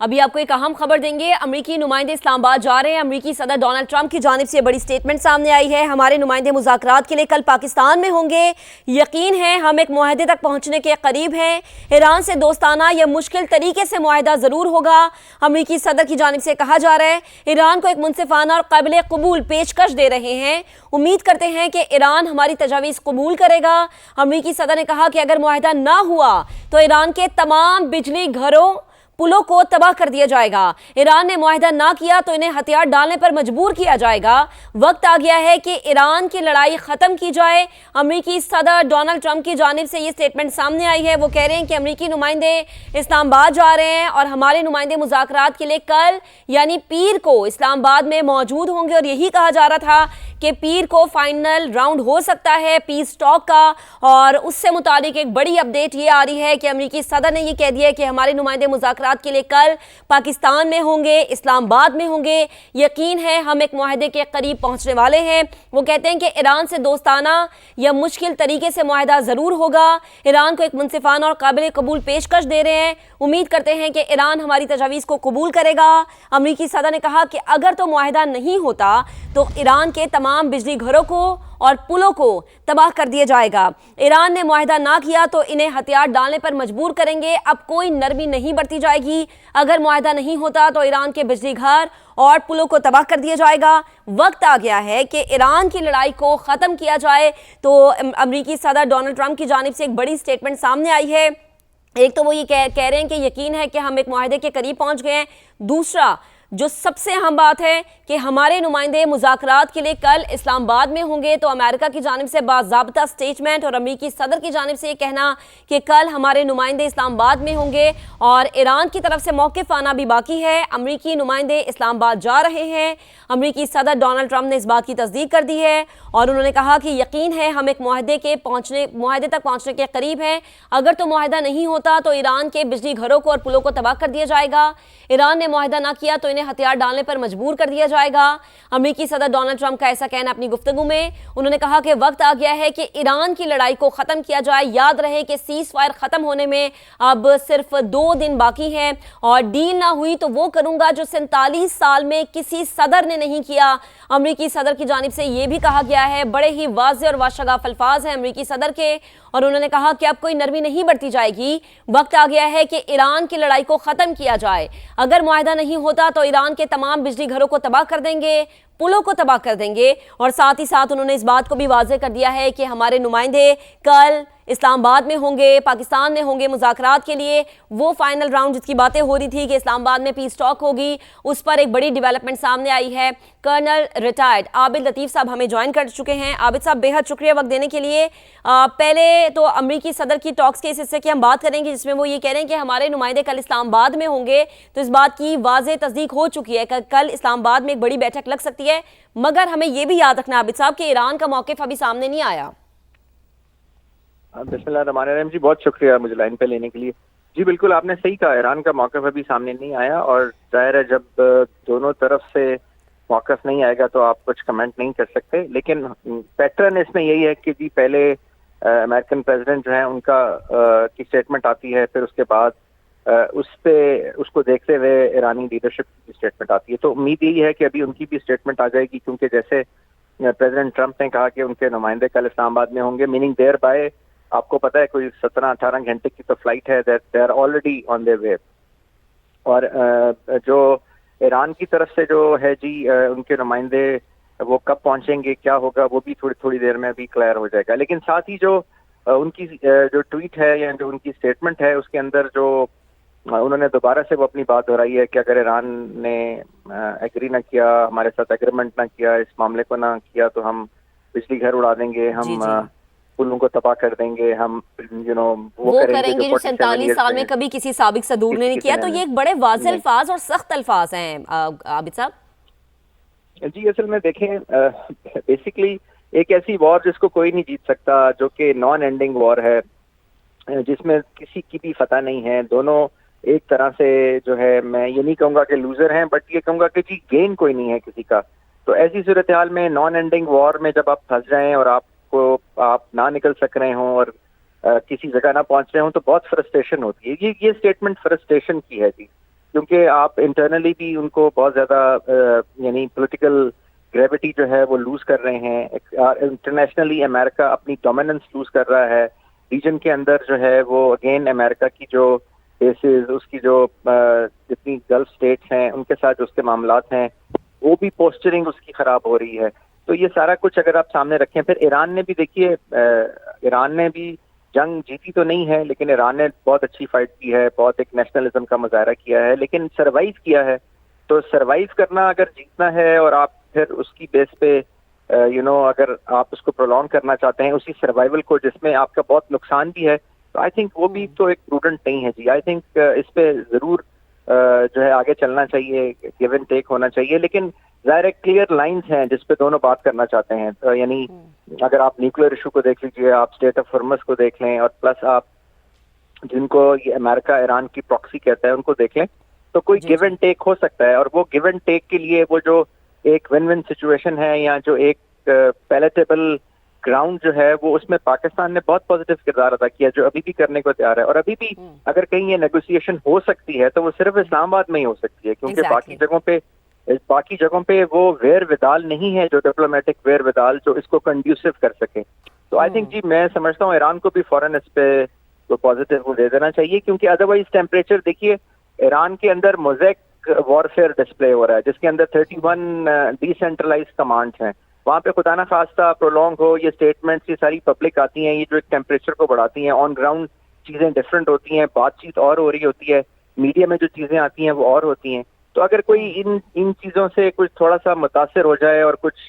अभी आपको एक अहम खबर देंगे। अमरीकी नुमाइंदे इस्लामाबाद जा रहे हैं। अमरीकी सदर डोनाल्ड ट्रंप की जानिब से बड़ी स्टेटमेंट सामने आई है। हमारे नुमाइंदे मुज़ाकरात के लिए कल पाकिस्तान में होंगे। यकीन है हम एक मुआहदे तक पहुंचने के करीब हैं। ईरान से दोस्ताना या मुश्किल तरीके से मुआहदा ज़रूर होगा। अमरीकी सदर की जानिब से कहा जा रहा है ईरान को एक मुनसिफाना और काबिल कबूल पेशकश दे रहे हैं। उम्मीद करते हैं कि ईरान हमारी तजावीज़ कबूल करेगा। अमरीकी सदर ने कहा कि अगर मुआहदा ना हुआ तो ईरान के तमाम बिजली घरों पुलों को तबाह कर दिया जाएगा। ईरान ने मुआहदा ना किया तो इन्हें हथियार डालने पर मजबूर किया जाएगा। वक्त आ गया है कि ईरान की लड़ाई ख़त्म की जाए। अमरीकी सदर डोनाल्ड ट्रंप की जानिब से ये स्टेटमेंट सामने आई है। वो कह रहे हैं कि अमरीकी नुमाइंदे इस्लामाबाद जा रहे हैं और हमारे नुमाइंदे मुज़ाकरात के लिए कल यानी पीर को इस्लामाबाद में मौजूद होंगे। और यही कहा जा रहा था कि पीर को फाइनल राउंड हो सकता है पीस टॉक का। और उससे मुतालिक एक बड़ी अपडेट ये आ रही है कि अमरीकी सदर ने ये कह दिया है कि हमारे नुमाइंदे मुज़ाकरात के लिए कल पाकिस्तान में होंगे, इस्लामाबाद में होंगे। यकीन है हम एक मुआहदे के करीब पहुंचने वाले हैं। वो कहते हैं कि ईरान से दोस्ताना या मुश्किल तरीके से मुआहदा ज़रूर होगा। ईरान को एक मुनसिफाना और काबिल कबूल पेशकश दे रहे हैं। उम्मीद करते हैं कि ईरान हमारी तजावीज़ को कबूल करेगा। अमरीकी सदर ने कहा कि अगर तो मुआहदा नहीं होता तो ईरान के तमाम बिजली घरों को और पुलों को तबाह कर दिया जाएगा। ईरान ने मुआहदा ना किया तो इन्हें हथियार डालने पर मजबूर करेंगे। अब कोई नरमी नहीं बरती जाएगी। अगर मुआहदा नहीं होता तो ईरान के बिजली घर और पुलों को तबाह कर दिया जाएगा। वक्त आ गया है कि ईरान की लड़ाई को ख़त्म किया जाए। तो अमरीकी सदर डोनाल्ड ट्रंप की जानिब से एक बड़ी स्टेटमेंट सामने आई है। एक तो वो ये कह रहे हैं कि यकीन है कि हम एक मुआहदे के करीब पहुंच गए हैं। दूसरा जो सबसे अहम बात है कि हमारे नुमाइंदे मुज़ाकरात के लिए कल इस्लामाबाद में होंगे। तो अमेरिका की जानिब से बाज़ाब्ता स्टेटमेंट और अमरीकी सदर की जानिब से ये कहना कि कल हमारे नुमाइंदे इस्लामाबाद में होंगे और ईरान की तरफ से मौक़िफ़ आना भी बाकी है। अमरीकी नुमाइंदे इस्लामाबाद जा रहे हैं। अमरीकी सदर डोनाल्ड ट्रंप ने इस बात की तस्दीक कर दी है और उन्होंने कहा कि यकीन है हम एक मुआहदे तक पहुँचने के करीब हैं। अगर तो मुआहदा नहीं होता तो ईरान के बिजली घरों को और पुलों को तबाह कर दिया जाएगा। ईरान ने मुआहदा ना किया तो इन्हें हथियार डालने पर मजबूर कर दिया जाएगा। अमेरिकी सदर डोनाल्ड ट्रंप का ऐसा कहना अपनी गुफ्तगू में। उन्होंने कहा कि वक्त आ गया है कि ईरान की लड़ाई को ख़त्म किया जाए। याद रहे कि सीज़ फायर ख़त्म होने में अब सिर्फ 2 दिन बाकी हैं और डील ना हुई तो वो करूंगा जो 47 साल में किसी सदर ने नहीं किया। अमेरिकी सदर की जानिब से ये भी कहा गया है। बड़े ही वाज़ेह और वाशगाफ अल्फाज हैं अमेरिकी सदर के और उन्होंने कहा कि अब कोई नरमी नहीं बरती जाएगी। वक्त आ गया है कि ईरान की लड़ाई को ख़त्म किया जाए। अगर मुआहदा नहीं होता तो ईरान के तमाम बिजली घरों को तबाह कर देंगे, पुलों को तबाह कर देंगे। और साथ ही साथ उन्होंने इस बात को भी वाज़ेह कर दिया है कि हमारे नुमाइंदे कल इस्लामाबाद में होंगे, पाकिस्तान में होंगे मुज़ाकरात के लिए। वो फाइनल राउंड जिसकी बातें हो रही थी कि इस्लामाबाद में पीस टॉक होगी, उस पर एक बड़ी डेवलपमेंट सामने आई है। कर्नल रिटायर्ड आबिद लतीफ़ साहब हमें ज्वाइन कर चुके हैं। आबिद साहब बेहद शुक्रिया वक्त देने के लिए। पहले तो अमरीकी सदर की टॉक्स के इस हिस्से की हम बात करेंगे जिसमें वो ये कह रहे हैं कि हमारे नुमाइंदे कल इस्लामाबाद में होंगे। तो इस बात की वाज़ेह तस्दीक हो चुकी है कि कल इस्लामाबाद में एक बड़ी बैठक लग सकती है। मगर हमें ये भी याद रखना आबिद साहब कि ईरान का मौक़िफ़ अभी सामने नहीं आया। बिस्मिल्लाहिर्रहमानिर्रहीम जी, बहुत शुक्रिया मुझे लाइन पे लेने के लिए। जी बिल्कुल आपने सही कहा, ईरान का मौक़िफ़ अभी सामने नहीं आया और ज़ाहिर है जब दोनों तरफ से मौक़िफ़ नहीं आएगा तो आप कुछ कमेंट नहीं कर सकते। लेकिन पैटर्न इसमें यही है कि जी पहले अमेरिकन प्रेसिडेंट जो है उनका की स्टेटमेंट आती है, फिर उसके बाद उसको देखते हुए ईरानी लीडरशिप की स्टेटमेंट आती है। तो उम्मीद यही है कि अभी उनकी भी स्टेटमेंट आ जाएगी क्योंकि जैसे प्रेसिडेंट ट्रंप ने कहा कि उनके नुमाइंदे कल इस्लामाबाद में होंगे, मीनिंग देयर बाय आपको पता है कोई 17-18 घंटे की तो फ्लाइट है, that they are already on their way. और जो ईरान की तरफ से जो है जी उनके नुमाइंदे वो कब पहुंचेंगे, क्या होगा, वो भी थोड़ी देर में भी क्लियर हो जाएगा। लेकिन साथ ही जो उनकी जो ट्वीट है या जो उनकी स्टेटमेंट है उसके अंदर जो उन्होंने दोबारा से वो अपनी बात दोहराई है कि अगर ईरान ने एग्री ना किया, हमारे साथ एग्रीमेंट ना किया, इस मामले को ना किया तो हम बिजली घर उड़ा देंगे, हम पुलों को तबाह कर देंगे, हम वो करेंगे जो 47 साल में कभी किसी साबिक सदूर ने नहीं किया। तो ये एक बड़े वाज़ेह अल्फाज और सख्त अल्फाज हैं आबिद साहब। जी असल में देखें बेसिकली एक ऐसी वॉर जिसको कोई नहीं जीत सकता, जो कि नॉन एंडिंग वॉर है, जिसमें किसी की भी फतह नहीं है। दोनों एक तरह से जो है, मैं ये नहीं कहूँगा कि लूजर हैं, बट ये कहूँगा कि जी गेन कोई नहीं है किसी का। तो ऐसी सूरत हाल में नॉन एंडिंग वॉर में जब आप फंस जाएं और आप ना निकल सक रहे हों और किसी जगह ना पहुंच रहे हों तो बहुत फ्रस्ट्रेशन होती है। ये स्टेटमेंट फ्रस्ट्रेशन की है जी। کیونکہ آپ انٹرنلی بھی ان کو بہت زیادہ یعنی پولیٹیکل گریوٹی جو ہے وہ لوز کر رہے ہیں. انٹرنیشنلی امریکہ اپنی ڈومیننس لوز کر رہا ہے ریجن کے اندر جو ہے وہ اگین امریکہ کی جو بیسز اس کی جو جتنی گلف اسٹیٹس ہیں ان کے ساتھ جو اس کے معاملات ہیں وہ بھی پوسچرنگ اس کی خراب ہو رہی ہے. تو یہ سارا کچھ اگر آپ سامنے رکھیں پھر ایران نے بھی دیکھیے ایران نے بھی جنگ جیتی تو نہیں ہے لیکن ایران نے بہت اچھی فائٹ کی ہے, بہت ایک نیشنلزم کا مظاہرہ کیا ہے لیکن سروائیو کیا ہے. تو سروائیو کرنا اگر جیتنا ہے اور آپ پھر اس کی بیس پہ اگر آپ اس کو پرولونگ کرنا چاہتے ہیں اسی سروائیول کو جس میں آپ کا بہت نقصان بھی ہے تو آئی تھنک وہ بھی تو ایک پروڈنٹ نہیں ہے جی. آئی تھنک اس پہ ضرور جو ہے آگے چلنا چاہیے, گیو اینڈ ٹیک ہونا چاہیے, لیکن ظاہر کلیئر لائنز ہیں جس پہ دونوں بات کرنا چاہتے ہیں. یعنی اگر آپ نیوکلیر ایشو کو دیکھ لیجیے, آپ اسٹیٹ آف ہارمز کو دیکھ لیں اور پلس آپ جن کو یہ امریکہ ایران کی پراکسی کہتا ہے ان کو دیکھ لیں تو کوئی گیو اینڈ ٹیک ہو سکتا ہے. اور وہ گیو اینڈ ٹیک کے لیے وہ جو ایک ون ون سچویشن ہے یا جو ایک پیلیٹیبل گراؤنڈ جو ہے وہ اس میں پاکستان نے بہت پازیٹیو کردار ادا کیا جو ابھی بھی کرنے کو تیار ہے. اور ابھی بھی اگر کہیں یہ نیگوسیشن ہو سکتی ہے تو وہ صرف اسلام آباد میں ہی ہو سکتی ہے کیونکہ باقی جگہوں پہ وہ ویر ودال نہیں ہے جو ڈپلومیٹک ویر ودال جو اس کو کنڈیوسو کر سکے. تو آئی تھنک جی میں سمجھتا ہوں ایران کو بھی فوراً اس پہ تو پازیٹیو وہ دے دینا چاہیے کیونکہ ادروائز ٹیمپریچر دیکھیے ایران کے اندر موزیک وارفیئر ڈسپلے ہو رہا ہے جس کے اندر 31 ڈی سینٹرلائز کمانڈز ہیں. وہاں پہ خدا نہ خواستہ پرولونگ ہو یہ اسٹیٹمنٹس یہ ساری پبلک آتی ہیں یہ جو ایک ٹیمپریچر کو بڑھاتی ہیں. آن گراؤنڈ چیزیں ڈفرینٹ ہوتی ہیں, بات چیت اور ہو رہی ہوتی ہے, میڈیا میں جو چیزیں آتی ہیں وہ اور ہوتی ہیں. تو اگر کوئی ان چیزوں سے کچھ تھوڑا سا متاثر ہو جائے اور کچھ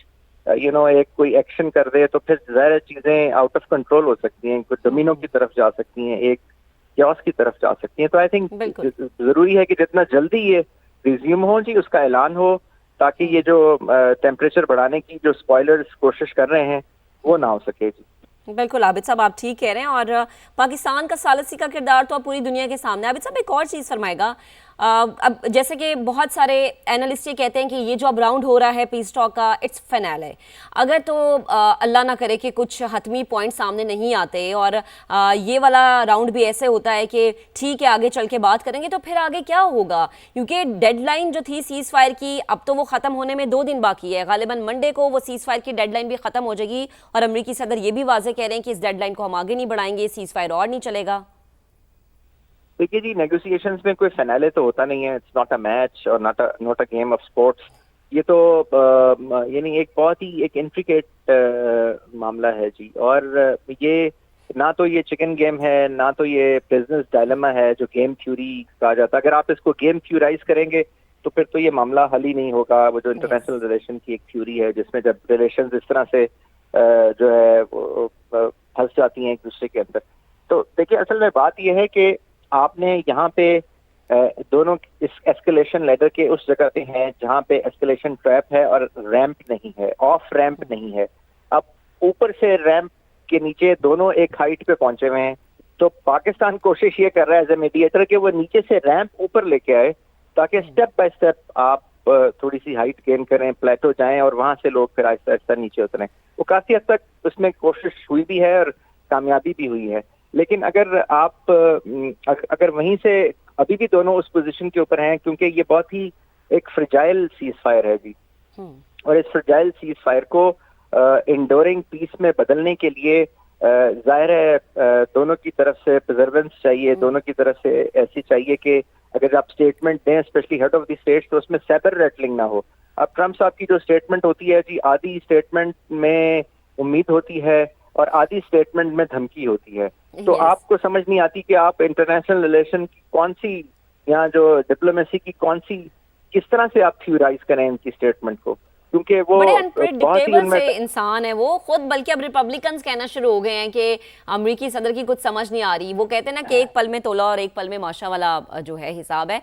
ایک کوئی ایکشن کر دے تو پھر ظاہر چیزیں آؤٹ آف کنٹرول ہو سکتی ہیں, کچھ ڈومینو کی طرف جا سکتی ہیں, ایک کیوس کی طرف جا سکتی ہیں. تو آئی تھنک ضروری ہے کہ جتنا جلدی یہ ریزیوم ہو جی اس کا اعلان ہو تاکہ یہ جو ٹیمپریچر بڑھانے کی جو اسپوائلرز کوشش کر رہے ہیں وہ نہ ہو سکے جی. بالکل عابد صاحب آپ ٹھیک کہہ رہے ہیں اور پاکستان کا ثالثی کا کردار تو اب پوری دنیا کے سامنے. عابد صاحب ایک اور چیز فرمائے گا, اب جیسے کہ بہت سارے اینالسٹ یہ کہتے ہیں کہ یہ جو اب راؤنڈ ہو رہا ہے پیس ٹاک کا اٹس فائنل ہے. اگر تو اللہ نہ کرے کہ کچھ حتمی پوائنٹ سامنے نہیں آتے اور یہ والا راؤنڈ بھی ایسے ہوتا ہے کہ ٹھیک ہے آگے چل کے بات کریں گے تو پھر آگے کیا ہوگا کیونکہ ڈیڈ لائن جو تھی سیز فائر کی اب تو وہ ختم ہونے میں 2 دن باقی ہے. غالباً منڈے کو وہ سیز فائر کی ڈیڈ لائن بھی ختم ہو جائے گی اور امریکی صدر یہ بھی واضح کہہ رہے ہیں کہ اس ڈیڈ لائن کو ہم آگے نہیں بڑھائیں گے, سیز فائر اور نہیں چلے گا. دیکھیے جی نیگوسیشنز میں کوئی فینالے تو ہوتا نہیں ہے, اٹس ناٹ اے میچ اور not a game of sports. یہ تو یعنی ایک بہت ہی ایک انٹریکیٹ معاملہ ہے جی. اور یہ نہ تو یہ چکن گیم ہے نہ تو یہ بزنس ڈائلما ہے جو گیم تھیوری کہا جاتا ہے. اگر آپ اس کو گیم تھیورائز کریں گے تو پھر تو یہ معاملہ حل ہی نہیں ہوگا. وہ جو انٹرنیشنل ریلیشن کی ایک تھیوری ہے جس میں جب ریلیشنز اس طرح سے جو ہے پھنس جاتی ہیں ایک دوسرے کے اندر. تو دیکھیے اصل میں بات یہ ہے کہ آپ نے یہاں پہ دونوں اس ایسکلیشن لیڈر کے اس جگہ پہ ہیں جہاں پہ ایسکلیشن ٹریپ ہے اور ریمپ نہیں ہے, آف ریمپ نہیں ہے. اب اوپر سے ریمپ کے نیچے دونوں ایک ہائٹ پہ پہنچے ہوئے ہیں تو پاکستان کوشش یہ کر رہا ہے ایز اے میڈیٹر کہ وہ نیچے سے ریمپ اوپر لے کے آئے تاکہ اسٹیپ بائی اسٹیپ آپ تھوڑی سی ہائٹ گین کریں, پلیٹو جائیں اور وہاں سے لوگ پھر آہستہ آہستہ نیچے اتریں. وہ کافی حد تک اس میں کوشش ہوئی بھی ہے اور کامیابی بھی ہوئی ہے. لیکن اگر وہیں سے ابھی بھی دونوں اس پوزیشن کے اوپر ہیں کیونکہ یہ بہت ہی ایک فرجائل سیز فائر ہے جی. اور اس فرجائل سیز فائر کو انڈورنگ پیس میں بدلنے کے لیے ظاہر ہے دونوں کی طرف سے پرزروینس چاہیے, دونوں کی طرف سے ایسی چاہیے کہ اگر آپ اسٹیٹمنٹ دیں especially head of the state تو اس میں سیبر ریٹلنگ نہ ہو. اب ٹرمپ صاحب کی جو اسٹیٹمنٹ ہوتی ہے جی آدھی اسٹیٹمنٹ میں امید ہوتی ہے اور آدھی اسٹیٹمنٹ میں دھمکی ہوتی ہے. تو آپ کو سمجھ نہیں آتی کہ آپ انٹرنیشنل ریلیشن کی کون سی یا جو ڈپلومیسی کی کون سی کس طرح سے آپ تھیورائز کریں ان کی اسٹیٹمنٹ کو کیونکہ وہ بڑے انپریڈکٹیبل سے انسان ہے وہ خود. بلکہ اب ریپبلکنز کہنا شروع ہو گئے ہیں کہ امریکی صدر کی کچھ سمجھ نہیں آ رہی. وہ کہتے ہیں نا کہ ایک پل میں تولا اور ایک پل میں ماشا والا جو ہے حساب ہے.